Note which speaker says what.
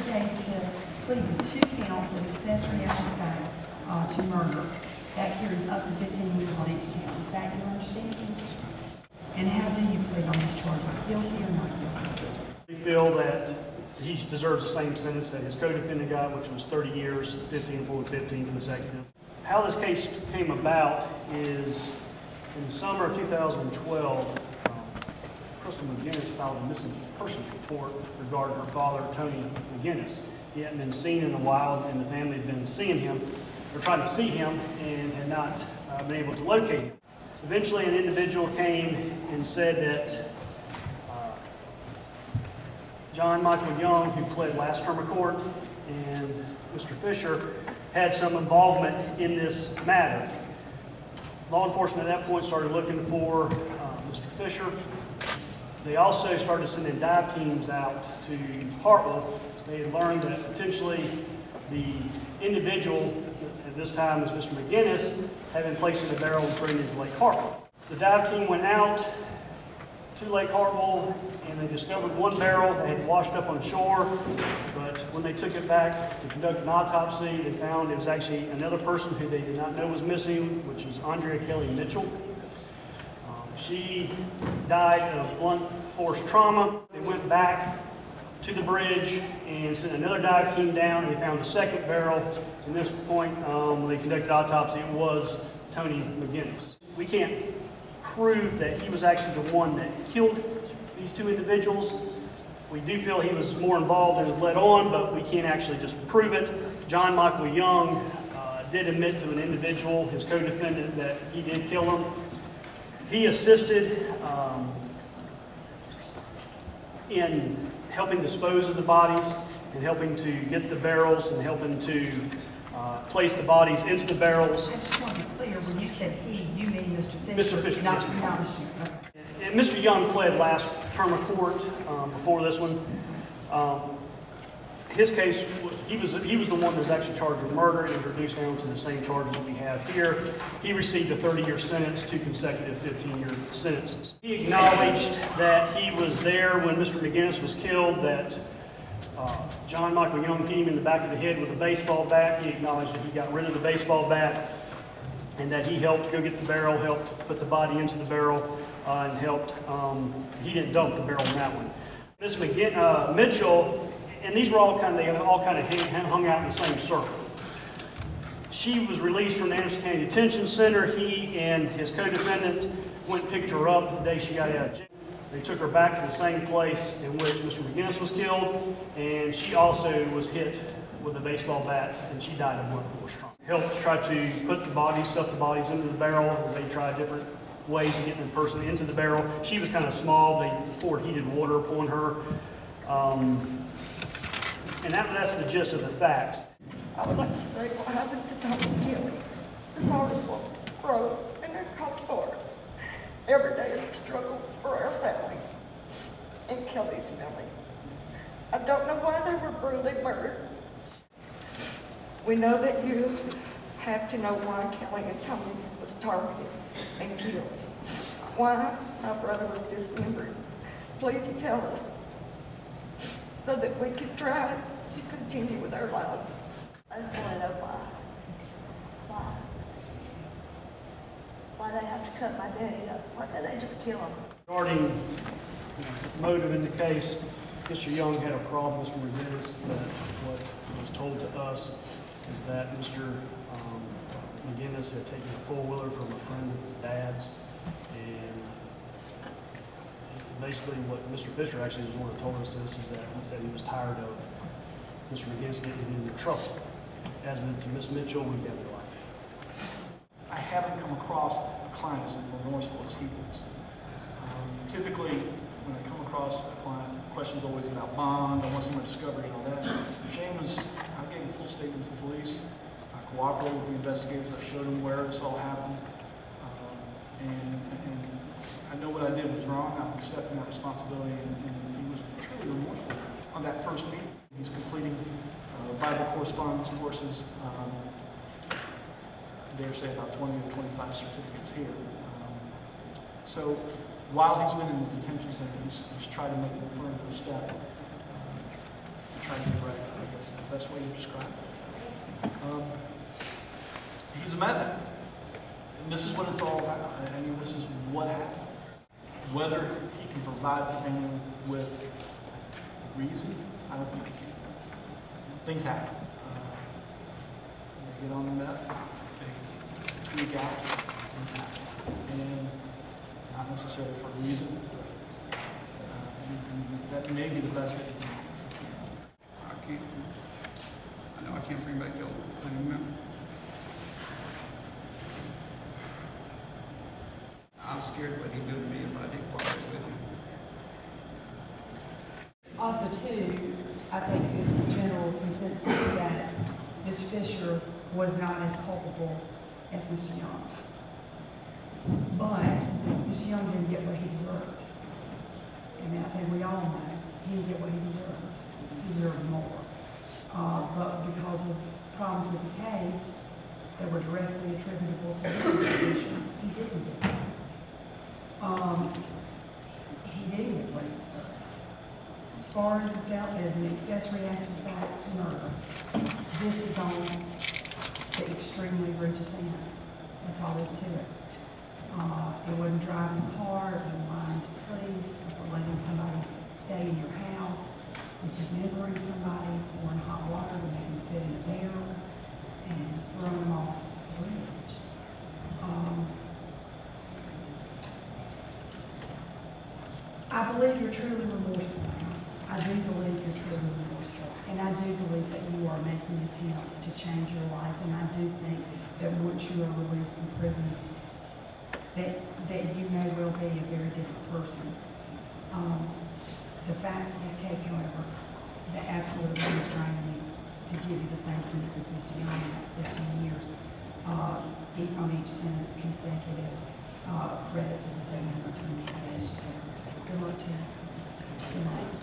Speaker 1: plead to 2 counts of accessory after the fact to murder. That carries up to 15 years on each count. Is that your understanding? And how do you plead on these charges? Guilty or not guilty?
Speaker 2: We feel that he deserves the same sentence that his co-defendant got, which was 30 years, 15 for 15 consecutive. How this case came about is in the summer of 2012, Crystal McGinnis filed a missing persons report regarding her father, Tony McGinnis. He hadn't been seen in a while, and the family had been seeing him, or trying to see him, and had not been able to locate him. Eventually, an individual came and said that John Michael Young, who pled last term of court, and Mr. Fisher had some involvement in this matter. Law enforcement at that point started looking for Mr. Fisher. They also started sending dive teams out to Hartwell. They had learned that potentially the individual, at this time was Mr. McGinnis, had been placed in a barrel and thrown into Lake Hartwell. The dive team went out to Lake Hartwell and they discovered one barrel that had washed up on shore, but when they took it back to conduct an autopsy, they found it was actually another person who they did not know was missing, which was Andrea Kellie Mitchell. She died of blunt force trauma. They went back to the bridge and sent another dive team down, and they found a second barrel. At this point, when they conducted autopsy, it was Tony McGinnis. We can't prove that he was actually the one that killed these 2 individuals. We do feel he was more involved than was led on, but we can't actually just prove it. John Michael Young did admit to an individual, his co-defendant, that he did kill him. He assisted in helping dispose of the bodies and helping to get the barrels and helping to place the bodies into the barrels.
Speaker 1: I just want to be clear, when you said he, you mean Mr. Fisher?
Speaker 2: Mr. Fisher,
Speaker 1: not
Speaker 2: yes.
Speaker 1: Mr.
Speaker 2: And Mr. Young pled last term of court before this one. His case, he was the one that was actually charged with murder. It was reduced down to the same charges we have here. He received a 30-year sentence, 2 consecutive 15-year sentences. He acknowledged that he was there when Mr. McGinnis was killed, that John Michael Young hit him in the back of the head with a baseball bat. He acknowledged that he got rid of the baseball bat and that he helped go get the barrel, helped put the body into the barrel, and helped, he didn't dump the barrel in that one. Ms. Mitchell, and these were all kind of hung out in the same circle. She was released from the Anderson County Detention Center. He and his co-defendant went and picked her up the day she got out of jail. They took her back to the same place in which Mr. McGinnis was killed, and she also was hit with a baseball bat, and she died of blunt force trauma. Helped try to put the bodies, stuff the bodies into the barrel as they tried different ways of getting the person into the barrel. She was kind of small. They poured heated water upon her. And that's the gist of the facts.
Speaker 3: I would like to say what happened to Tony and Kellie. It's horrible, gross, and they're called for. Every day is a struggle for our family and Kellie's family. I don't know why they were brutally murdered. We know that you have to know why Kellie and Tony was targeted and killed. Why my brother was dismembered. Please tell us so that we can try to continue with our lives.
Speaker 4: I just want to know why. Why they have to cut my daddy up? Why can't they just kill him?
Speaker 2: Regarding motive in the case, Mr. Young had a problem with Mr. McGinnis. What was told to us is that Mr. McGinnis had taken a four-wheeler from a friend of his dad's, and basically what Mr. Fischer actually was the one that told us this, is that he said he was tired of Mr. McGinnis getting into trouble. As to Ms. Mitchell, we have no life.
Speaker 5: I haven't come across a client as remorseful as he was. Typically, when I come across a client, the question's always about bond, I want some discovery and all that. Shaine I gave a full statement to the police. I cooperated with the investigators. I showed them where this all happened. And I know what I did was wrong. I'm accepting that responsibility, and he was truly remorseful on that first meeting. He's completing Bible correspondence courses. They're say about 20 to 25 certificates here. So while he's been in the detention center, he's tried to make an affirmative step to tried to get right, I guess is the best way to describe it. He's a madman. And this is what it's all about. I mean, this is what happened. Whether he can provide the family with reason, I don't think he can. Things happen. They get on the meth, they tweak out, things happen. And not necessarily for a reason. That may be the best that you can do.
Speaker 6: I know I can't bring back the old thing. I'm scared what he'd do to me if I did cooperate with him.
Speaker 1: Of the two, I think it's the general consensus that Mr. Fischer was not as culpable as Mr. Young. But Mr. Young didn't get what he deserved. And I think we all know he didn't get what he deserved. He deserved more. But because of problems with the case that were directly attributable to his position, he didn't get it. He didn't get what he deserved. As far as dealt as an accessory after the fact to murder, this is on the extremely egregious end. That's all there's to it. It wasn't driving a car, it wasn't lying to police, or letting somebody stay in your house. It was dismembering somebody, pouring hot water to make them fit in a barrel, and throwing them off the bridge. I believe you're truly remorseful now. I do believe you're truly remorseful. And I do believe that you are making attempts to change your life. And I do think that once you are released from prison, that you may well be a very different person. The facts of this case, however, that absolutely constrain me to give you the same sentence as Mr. Young, and that's 15 years. On each sentence consecutive, credit for the 720 days. Good luck to you. Good night.